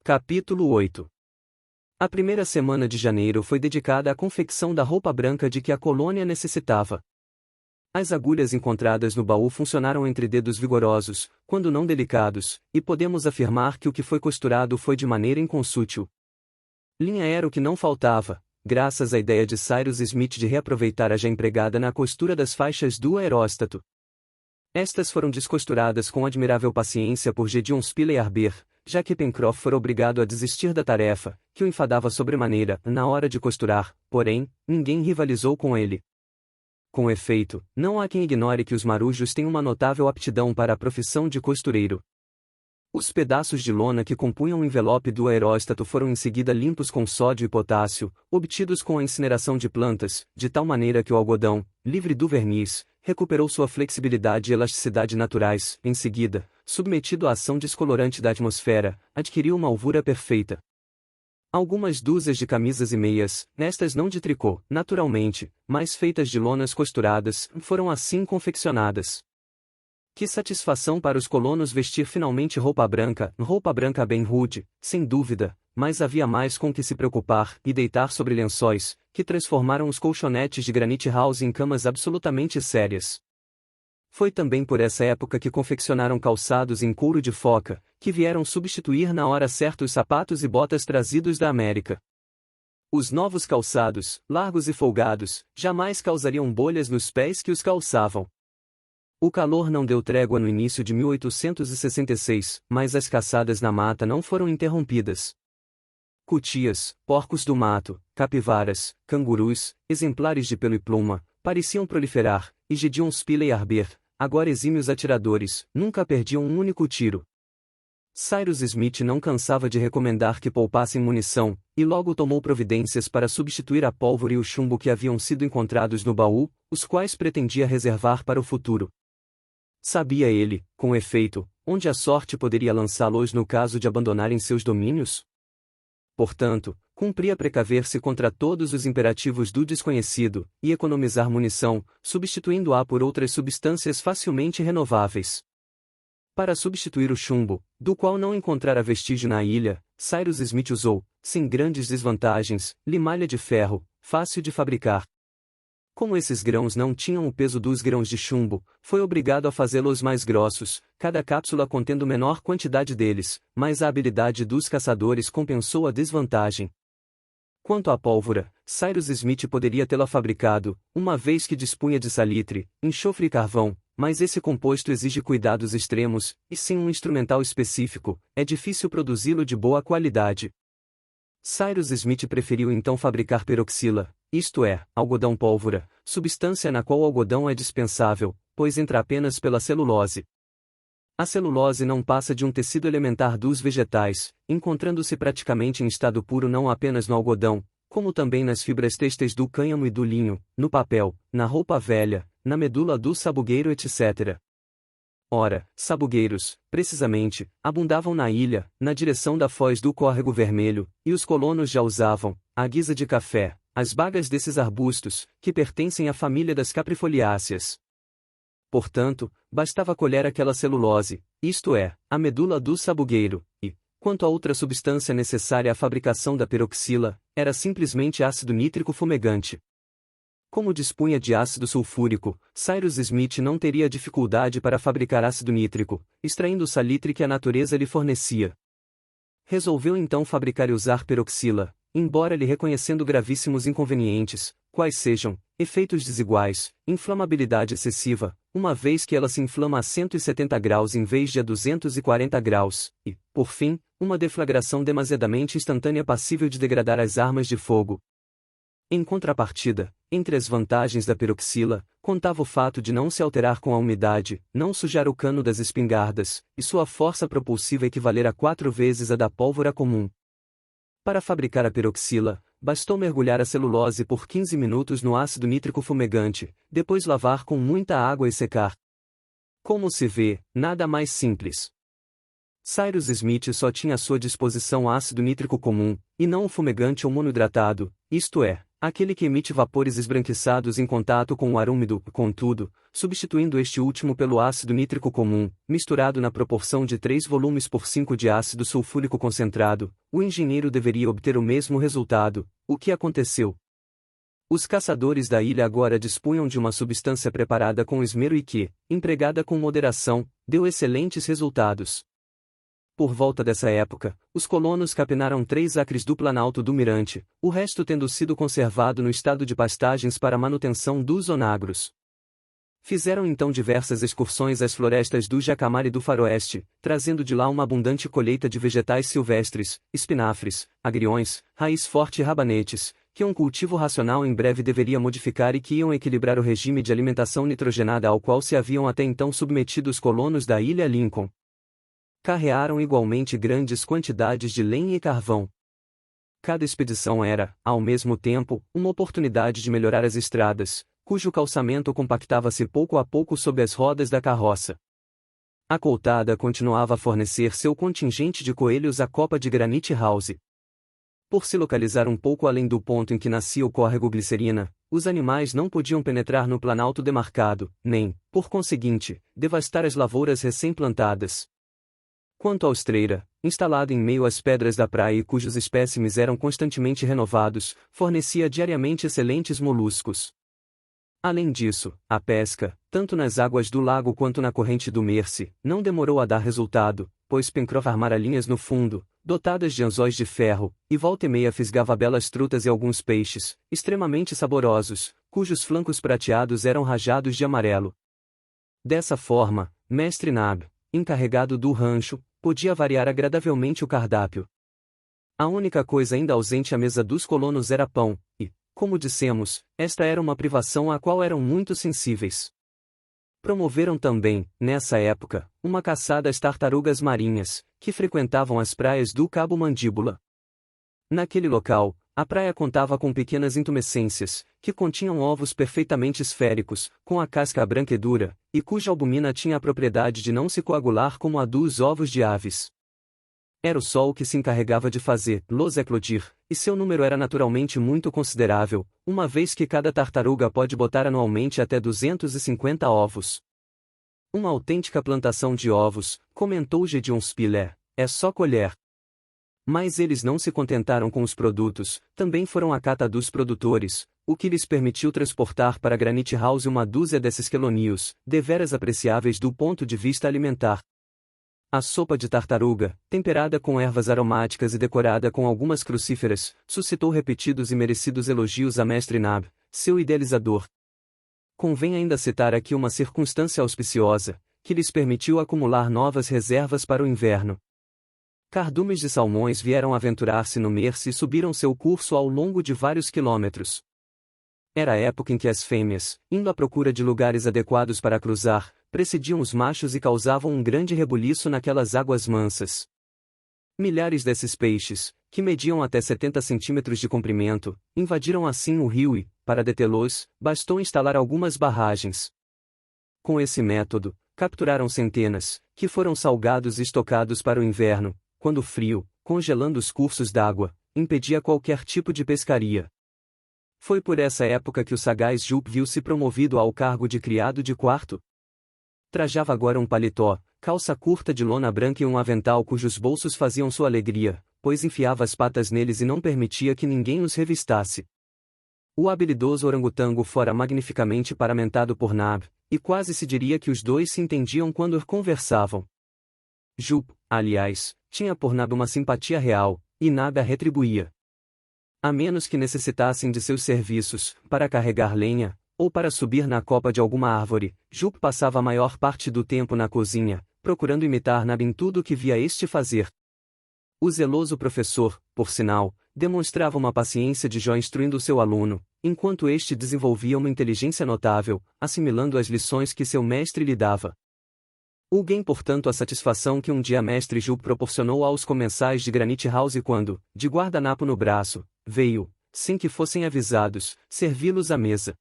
Capítulo 8. A primeira semana de janeiro foi dedicada à confecção da roupa branca de que a colônia necessitava. As agulhas encontradas no baú funcionaram entre dedos vigorosos, quando não delicados, e podemos afirmar que o que foi costurado foi de maneira inconsútil. Linha era o que não faltava, graças à ideia de Cyrus Smith de reaproveitar a já empregada na costura das faixas do aeróstato. Estas foram descosturadas com admirável paciência por Gedeon Spiley Arber, já que Pencroff fora obrigado a desistir da tarefa, que o enfadava sobremaneira, na hora de costurar, porém, ninguém rivalizou com ele. Com efeito, não há quem ignore que os marujos têm uma notável aptidão para a profissão de costureiro. Os pedaços de lona que compunham o envelope do aeróstato foram em seguida limpos com sódio e potássio, obtidos com a incineração de plantas, de tal maneira que o algodão, livre do verniz, recuperou sua flexibilidade e elasticidade naturais. Em seguida, submetido à ação descolorante da atmosfera, adquiriu uma alvura perfeita. Algumas dúzias de camisas e meias, estas não de tricô, naturalmente, mas feitas de lonas costuradas, foram assim confeccionadas. Que satisfação para os colonos vestir finalmente roupa branca bem rude, sem dúvida, mas havia mais com que se preocupar e deitar sobre lençóis, que transformaram os colchonetes de Granite House em camas absolutamente sérias. Foi também por essa época que confeccionaram calçados em couro de foca, que vieram substituir na hora certa os sapatos e botas trazidos da América. Os novos calçados, largos e folgados, jamais causariam bolhas nos pés que os calçavam. O calor não deu trégua no início de 1866, mas as caçadas na mata não foram interrompidas. Cutias, porcos do mato, capivaras, cangurus, exemplares de pelo e pluma, pareciam proliferar, e Gedeon Spiley Arber, agora exímios atiradores, nunca perdiam um único tiro. Cyrus Smith não cansava de recomendar que poupassem munição, e logo tomou providências para substituir a pólvora e o chumbo que haviam sido encontrados no baú, os quais pretendia reservar para o futuro. Sabia ele, com efeito, onde a sorte poderia lançá-los no caso de abandonarem seus domínios? Portanto, cumpria precaver-se contra todos os imperativos do desconhecido, e economizar munição, substituindo-a por outras substâncias facilmente renováveis. Para substituir o chumbo, do qual não encontrara vestígio na ilha, Cyrus Smith usou, sem grandes desvantagens, limalha de ferro, fácil de fabricar. Como esses grãos não tinham o peso dos grãos de chumbo, foi obrigado a fazê-los mais grossos, cada cápsula contendo menor quantidade deles, mas a habilidade dos caçadores compensou a desvantagem. Quanto à pólvora, Cyrus Smith poderia tê-la fabricado, uma vez que dispunha de salitre, enxofre e carvão, mas esse composto exige cuidados extremos, e sem um instrumental específico, é difícil produzi-lo de boa qualidade. Cyrus Smith preferiu então fabricar peroxila, isto é, algodão-pólvora, substância na qual o algodão é dispensável, pois entra apenas pela celulose. A celulose não passa de um tecido elementar dos vegetais, encontrando-se praticamente em estado puro não apenas no algodão, como também nas fibras têxteis do cânhamo e do linho, no papel, na roupa velha, na medula do sabugueiro etc. Ora, sabugueiros, precisamente, abundavam na ilha, na direção da foz do Córrego Vermelho, e os colonos já usavam, à guisa de café, as bagas desses arbustos, que pertencem à família das caprifoliáceas. Portanto, bastava colher aquela celulose, isto é, a medula do sabugueiro, e, quanto a outra substância necessária à fabricação da peroxila, era simplesmente ácido nítrico fumegante. Como dispunha de ácido sulfúrico, Cyrus Smith não teria dificuldade para fabricar ácido nítrico, extraindo o salitre que a natureza lhe fornecia. Resolveu então fabricar e usar peroxila, embora lhe reconhecendo gravíssimos inconvenientes, quais sejam, efeitos desiguais, inflamabilidade excessiva, uma vez que ela se inflama a 170 graus em vez de a 240 graus, e, por fim, uma deflagração demasiadamente instantânea passível de degradar as armas de fogo. Em contrapartida, entre as vantagens da peroxila, contava o fato de não se alterar com a umidade, não sujar o cano das espingardas, e sua força propulsiva equivaler a 4 vezes a da pólvora comum. Para fabricar a peroxila, bastou mergulhar a celulose por 15 minutos no ácido nítrico fumegante, depois lavar com muita água e secar. Como se vê, nada mais simples. Cyrus Smith só tinha à sua disposição ácido nítrico comum, e não o fumegante ou monohidratado, isto é, aquele que emite vapores esbranquiçados em contato com o ar úmido, contudo, substituindo este último pelo ácido nítrico comum, misturado na proporção de 3 volumes por 5 de ácido sulfúrico concentrado, o engenheiro deveria obter o mesmo resultado. O que aconteceu? Os caçadores da ilha agora dispunham de uma substância preparada com esmero e que, empregada com moderação, deu excelentes resultados. Por volta dessa época, os colonos capinaram 3 acres do planalto do Mirante, o resto tendo sido conservado no estado de pastagens para manutenção dos onagros. Fizeram então diversas excursões às florestas do Jacamar e do Faroeste, trazendo de lá uma abundante colheita de vegetais silvestres, espinafres, agriões, raiz forte e rabanetes, que um cultivo racional em breve deveria modificar e que iam equilibrar o regime de alimentação nitrogenada ao qual se haviam até então submetido os colonos da ilha Lincoln. Carrearam igualmente grandes quantidades de lenha e carvão. Cada expedição era, ao mesmo tempo, uma oportunidade de melhorar as estradas, cujo calçamento compactava-se pouco a pouco sob as rodas da carroça. A coltada continuava a fornecer seu contingente de coelhos à copa de Granite House. Por se localizar um pouco além do ponto em que nascia o córrego Glicerina, os animais não podiam penetrar no planalto demarcado, nem, por conseguinte, devastar as lavouras recém-plantadas. Quanto à ostreira, instalada em meio às pedras da praia e cujos espécimes eram constantemente renovados, fornecia diariamente excelentes moluscos. Além disso, a pesca, tanto nas águas do lago quanto na corrente do Mersey, não demorou a dar resultado, pois Pencroff armara linhas no fundo, dotadas de anzóis de ferro, e volta e meia fisgava belas trutas e alguns peixes, extremamente saborosos, cujos flancos prateados eram rajados de amarelo. Dessa forma, Mestre Nab, encarregado do rancho, podia variar agradavelmente o cardápio. A única coisa ainda ausente à mesa dos colonos era pão, e, como dissemos, esta era uma privação à qual eram muito sensíveis. Promoveram também, nessa época, uma caçada às tartarugas marinhas, que frequentavam as praias do Cabo Mandíbula. Naquele local, a praia contava com pequenas intumescências, que continham ovos perfeitamente esféricos, com a casca branca e dura, e cuja albumina tinha a propriedade de não se coagular como a dos ovos de aves. Era o sol que se encarregava de fazer-los eclodir, e seu número era naturalmente muito considerável, uma vez que cada tartaruga pode botar anualmente até 250 ovos. Uma autêntica plantação de ovos, comentou Gédéon Spiller, é só colher. Mas eles não se contentaram com os produtos, também foram à cata dos produtores, o que lhes permitiu transportar para Granite House uma dúzia desses quelonios, deveras apreciáveis do ponto de vista alimentar. A sopa de tartaruga, temperada com ervas aromáticas e decorada com algumas crucíferas, suscitou repetidos e merecidos elogios a Mestre Nab, seu idealizador. Convém ainda citar aqui uma circunstância auspiciosa, que lhes permitiu acumular novas reservas para o inverno. Cardumes de salmões vieram aventurar-se no Mersey e subiram seu curso ao longo de vários quilômetros. Era a época em que as fêmeas, indo à procura de lugares adequados para cruzar, precediam os machos e causavam um grande rebuliço naquelas águas mansas. Milhares desses peixes, que mediam até 70 centímetros de comprimento, invadiram assim o rio e, para detê-los, bastou instalar algumas barragens. Com esse método, capturaram centenas, que foram salgados e estocados para o inverno, quando o frio, congelando os cursos d'água, impedia qualquer tipo de pescaria. Foi por essa época que o sagaz Jup viu-se promovido ao cargo de criado de quarto. Trajava agora um paletó, calça curta de lona branca e um avental cujos bolsos faziam sua alegria, pois enfiava as patas neles e não permitia que ninguém os revistasse. O habilidoso orangotango fora magnificamente paramentado por Nab, e quase se diria que os dois se entendiam quando conversavam. Jup, aliás, tinha por Nab uma simpatia real, e Nab a retribuía. A menos que necessitassem de seus serviços, para carregar lenha, ou para subir na copa de alguma árvore, Jup passava a maior parte do tempo na cozinha, procurando imitar Nab em tudo o que via este fazer. O zeloso professor, por sinal, demonstrava uma paciência de Jó instruindo seu aluno, enquanto este desenvolvia uma inteligência notável, assimilando as lições que seu mestre lhe dava. Julguem portanto a satisfação que um dia Mestre Jup proporcionou aos comensais de Granite House quando, de guardanapo no braço, veio, sem que fossem avisados, servi-los à mesa.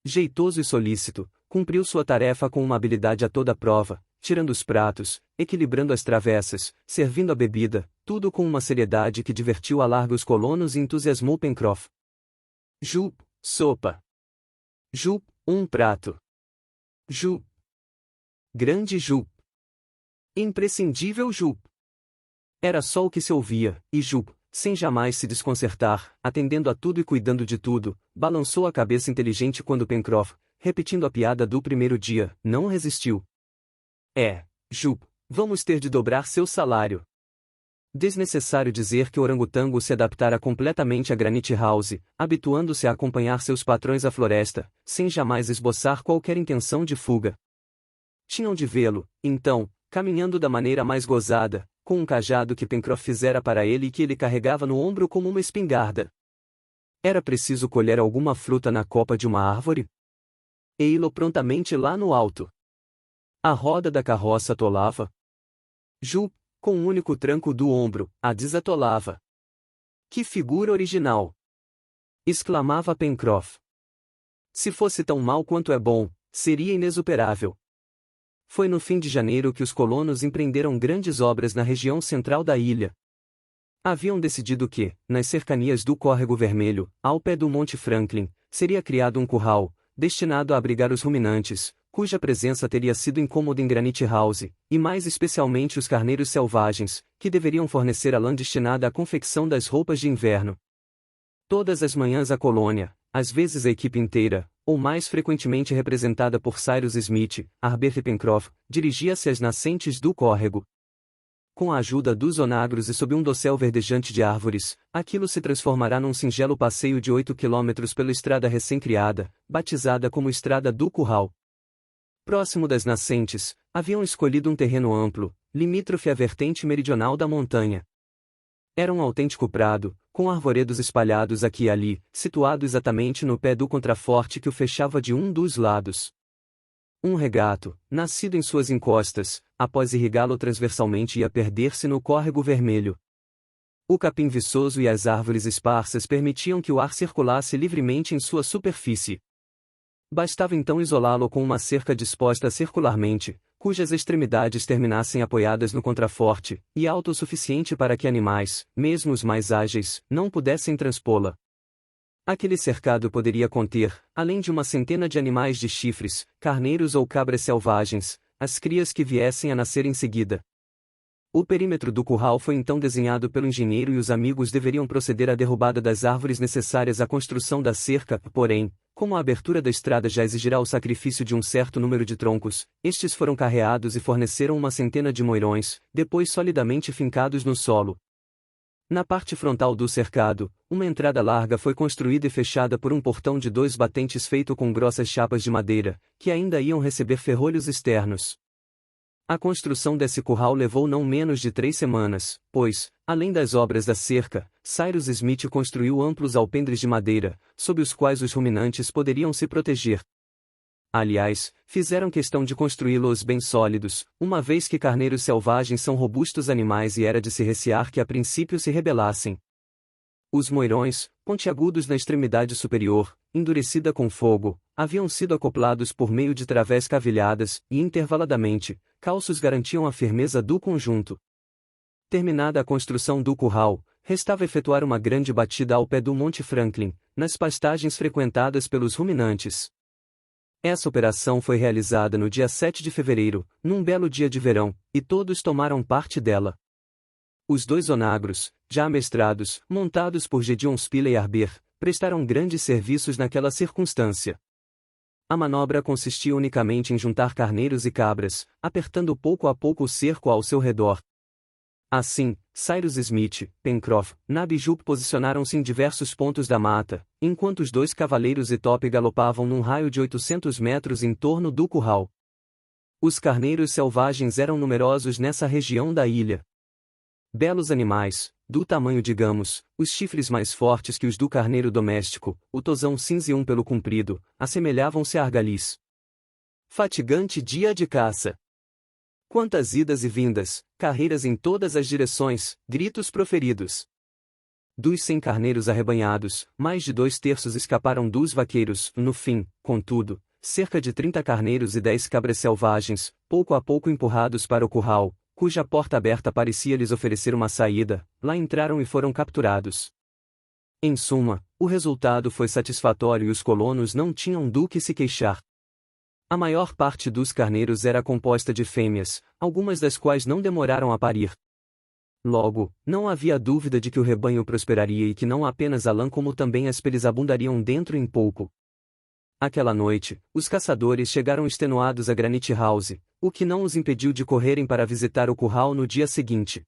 Jeitoso e solícito, cumpriu sua tarefa com uma habilidade a toda prova, tirando os pratos, equilibrando as travessas, servindo a bebida, tudo com uma seriedade que divertiu a larga os colonos e entusiasmou Pencroff. Jup, sopa. Jup, um prato. Jup. Grande Jup. Imprescindível Jup. Era só o que se ouvia, e Jup, sem jamais se desconcertar, atendendo a tudo e cuidando de tudo, balançou a cabeça inteligente quando Pencroff, repetindo a piada do primeiro dia, não resistiu. Jup, vamos ter de dobrar seu salário. Desnecessário dizer que o orangotango se adaptara completamente a Granite House, habituando-se a acompanhar seus patrões à floresta, sem jamais esboçar qualquer intenção de fuga. Tinham de vê-lo, então, caminhando da maneira mais gozada, com um cajado que Pencroff fizera para ele e que ele carregava no ombro como uma espingarda. Era preciso colher alguma fruta na copa de uma árvore? Ei-lo prontamente lá no alto. A roda da carroça atolava. Jup, com um único tranco do ombro, a desatolava. Que figura original! Exclamava Pencroff. Se fosse tão mal quanto é bom, seria inexuperável. Foi no fim de janeiro que os colonos empreenderam grandes obras na região central da ilha. Haviam decidido que, nas cercanias do Córrego Vermelho, ao pé do Monte Franklin, seria criado um curral, destinado a abrigar os ruminantes, cuja presença teria sido incômoda em Granite House, e mais especialmente os carneiros selvagens, que deveriam fornecer a lã destinada à confecção das roupas de inverno. Todas as manhãs a colônia, às vezes a equipe inteira, ou mais frequentemente representada por Cyrus Smith, Harbert e Pencroff, dirigia-se às nascentes do córrego. Com a ajuda dos onagros e sob um dossel verdejante de árvores, aquilo se transformará num singelo passeio de 8 quilômetros pela estrada recém-criada, batizada como Estrada do Curral. Próximo das nascentes, haviam escolhido um terreno amplo, limítrofe à vertente meridional da montanha. Era um autêntico prado, com arvoredos espalhados aqui e ali, situado exatamente no pé do contraforte que o fechava de um dos lados. Um regato, nascido em suas encostas, após irrigá-lo transversalmente ia perder-se no Córrego Vermelho. O capim viçoso e as árvores esparsas permitiam que o ar circulasse livremente em sua superfície. Bastava então isolá-lo com uma cerca disposta circularmente, cujas extremidades terminassem apoiadas no contraforte, e alto o suficiente para que animais, mesmo os mais ágeis, não pudessem transpô-la. Aquele cercado poderia conter, além de uma centena de animais de chifres, carneiros ou cabras selvagens, as crias que viessem a nascer em seguida. O perímetro do curral foi então desenhado pelo engenheiro e os amigos deveriam proceder à derrubada das árvores necessárias à construção da cerca, porém, como a abertura da estrada já exigirá o sacrifício de um certo número de troncos, estes foram carreados e forneceram uma centena de moirões, depois solidamente fincados no solo. Na parte frontal do cercado, uma entrada larga foi construída e fechada por um portão de 2 batentes feito com grossas chapas de madeira, que ainda iam receber ferrolhos externos. A construção desse curral levou não menos de 3 semanas, pois, além das obras da cerca, Cyrus Smith construiu amplos alpendres de madeira, sob os quais os ruminantes poderiam se proteger. Aliás, fizeram questão de construí-los bem sólidos, uma vez que carneiros selvagens são robustos animais e era de se recear que a princípio se rebelassem. Os moirões, pontiagudos na extremidade superior, endurecida com fogo, haviam sido acoplados por meio de través cavilhadas, e intervaladamente, calços garantiam a firmeza do conjunto. Terminada a construção do curral, restava efetuar uma grande batida ao pé do Monte Franklin, nas pastagens frequentadas pelos ruminantes. Essa operação foi realizada no dia 7 de fevereiro, num belo dia de verão, e todos tomaram parte dela. Os 2 onagros, já amestrados, montados por Gédéon Spilett e Harbert, prestaram grandes serviços naquela circunstância. A manobra consistia unicamente em juntar carneiros e cabras, apertando pouco a pouco o cerco ao seu redor. Assim, Cyrus Smith, Pencroff, Nab e Jup posicionaram-se em diversos pontos da mata, enquanto os 2 cavaleiros e Top galopavam num raio de 800 metros em torno do curral. Os carneiros selvagens eram numerosos nessa região da ilha. Belos animais, do tamanho digamos, os chifres mais fortes que os do carneiro doméstico, o tosão cinza e um pelo comprido, assemelhavam-se a argalis. Fatigante dia de caça. Quantas idas e vindas, carreiras em todas as direções, gritos proferidos. Dos 100 carneiros arrebanhados, mais de 2/3 escaparam dos vaqueiros, no fim, contudo, cerca de 30 carneiros e 10 cabras selvagens, pouco a pouco empurrados para o curral, cuja porta aberta parecia lhes oferecer uma saída, lá entraram e foram capturados. Em suma, o resultado foi satisfatório e os colonos não tinham do que se queixar. A maior parte dos carneiros era composta de fêmeas, algumas das quais não demoraram a parir. Logo, não havia dúvida de que o rebanho prosperaria e que não apenas a lã como também as peles abundariam dentro em pouco. Aquela noite, os caçadores chegaram extenuados a Granite House, o que não os impediu de correrem para visitar o curral no dia seguinte.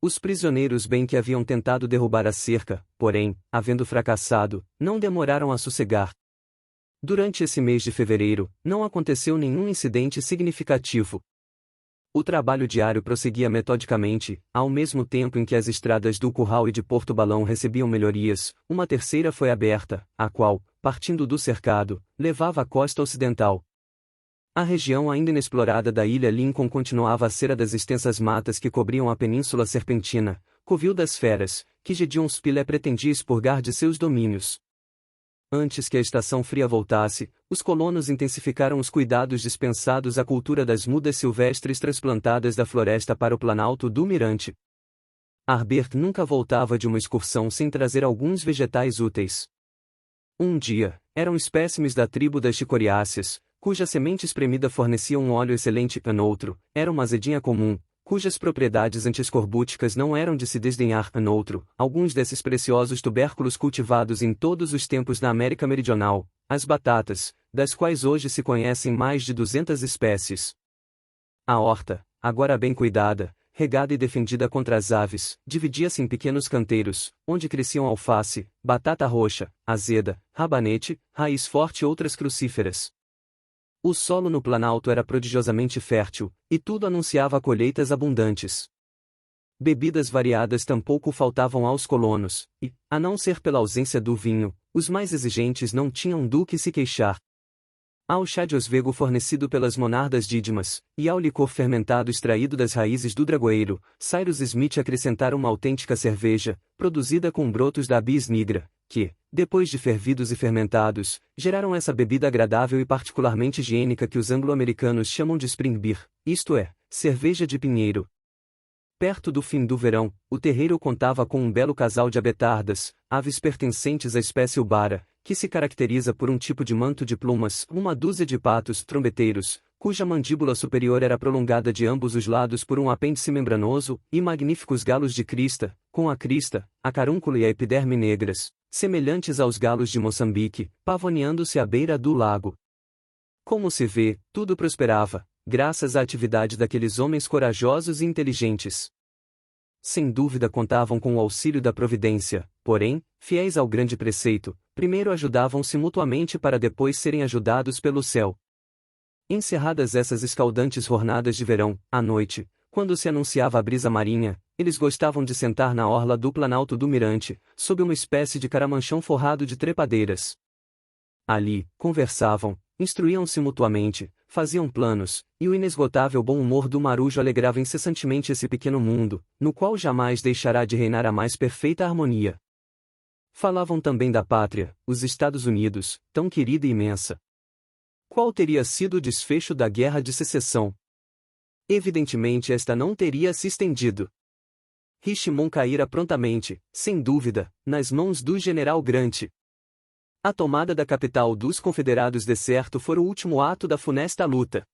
Os prisioneiros bem que haviam tentado derrubar a cerca, porém, havendo fracassado, não demoraram a sossegar. Durante esse mês de fevereiro, não aconteceu nenhum incidente significativo. O trabalho diário prosseguia metodicamente, ao mesmo tempo em que as estradas do Curral e de Porto Balão recebiam melhorias, uma terceira foi aberta, a qual, partindo do cercado, levava à costa ocidental. A região ainda inexplorada da ilha Lincoln continuava a ser a das extensas matas que cobriam a Península Serpentina, covil das feras, que Gideon Spilett pretendia expurgar de seus domínios. Antes que a estação fria voltasse, os colonos intensificaram os cuidados dispensados à cultura das mudas silvestres transplantadas da floresta para o planalto do Mirante. Harbert nunca voltava de uma excursão sem trazer alguns vegetais úteis. Um dia, eram espécimes da tribo das chicoriáceas, cuja semente espremida fornecia um óleo excelente, noutro, era uma azedinha comum, cujas propriedades antiescorbúticas não eram de se desdenhar, noutro, alguns desses preciosos tubérculos cultivados em todos os tempos na América Meridional, as batatas, das quais hoje se conhecem mais de 200 espécies. A horta, agora bem cuidada, regada e defendida contra as aves, dividia-se em pequenos canteiros, onde cresciam alface, batata roxa, azeda, rabanete, raiz forte e outras crucíferas. O solo no Planalto era prodigiosamente fértil, e tudo anunciava colheitas abundantes. Bebidas variadas tampouco faltavam aos colonos, e, a não ser pela ausência do vinho, os mais exigentes não tinham do que se queixar. Ao chá de oswego fornecido pelas monardas dídimas, e ao licor fermentado extraído das raízes do dragoeiro, Cyrus Smith acrescentaram uma autêntica cerveja, produzida com brotos da Abies nigra, que, depois de fervidos e fermentados, geraram essa bebida agradável e particularmente higiênica que os anglo-americanos chamam de spring beer, isto é, cerveja de pinheiro. Perto do fim do verão, o terreiro contava com um belo casal de abetardas, aves pertencentes à espécie ubara, que se caracteriza por um tipo de manto de plumas, uma dúzia de patos trombeteiros, cuja mandíbula superior era prolongada de ambos os lados por um apêndice membranoso, e magníficos galos de crista, com a crista, a carúncula e a epiderme negras, semelhantes aos galos de Moçambique, pavoneando-se à beira do lago. Como se vê, tudo prosperava, graças à atividade daqueles homens corajosos e inteligentes. Sem dúvida contavam com o auxílio da providência, porém, fiéis ao grande preceito, primeiro ajudavam-se mutuamente para depois serem ajudados pelo céu. Encerradas essas escaldantes jornadas de verão, à noite, quando se anunciava a brisa marinha, eles gostavam de sentar na orla do Planalto do Mirante, sob uma espécie de caramanchão forrado de trepadeiras. Ali, conversavam, instruíam-se mutuamente, faziam planos, e o inesgotável bom humor do marujo alegrava incessantemente esse pequeno mundo, no qual jamais deixará de reinar a mais perfeita harmonia. Falavam também da pátria, os Estados Unidos, tão querida e imensa. Qual teria sido o desfecho da Guerra de Secessão? Evidentemente esta não teria se estendido. Richmond caíra prontamente, sem dúvida, nas mãos do general Grant. A tomada da capital dos confederados de certo fora o último ato da funesta luta.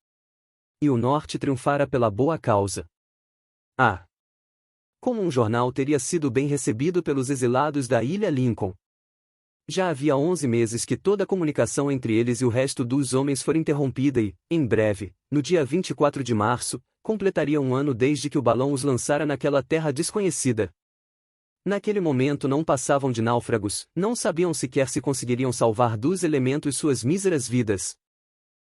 E o norte triunfara pela boa causa. Ah! Como um jornal teria sido bem recebido pelos exilados da ilha Lincoln. Já havia 11 meses que toda a comunicação entre eles e o resto dos homens fora interrompida e, em breve, no dia 24 de março, completaria um ano desde que o balão os lançara naquela terra desconhecida. Naquele momento não passavam de náufragos, não sabiam sequer se conseguiriam salvar dos elementos suas míseras vidas.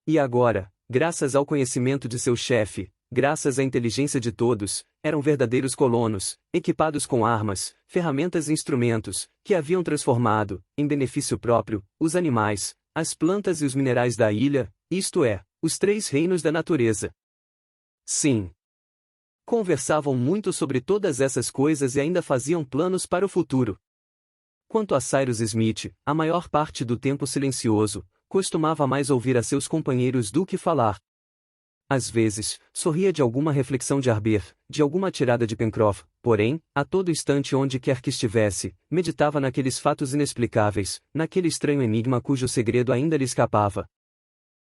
E agora, graças ao conhecimento de seu chefe, graças à inteligência de todos, eram verdadeiros colonos, equipados com armas, ferramentas e instrumentos, que haviam transformado, em benefício próprio, os animais, as plantas e os minerais da ilha, isto é, os três reinos da natureza. Sim. Conversavam muito sobre todas essas coisas e ainda faziam planos para o futuro. Quanto a Cyrus Smith, a maior parte do tempo silencioso, costumava mais ouvir a seus companheiros do que falar. Às vezes, sorria de alguma reflexão de Arbir, de alguma tirada de Pencroff, porém, a todo instante onde quer que estivesse, meditava naqueles fatos inexplicáveis, naquele estranho enigma cujo segredo ainda lhe escapava.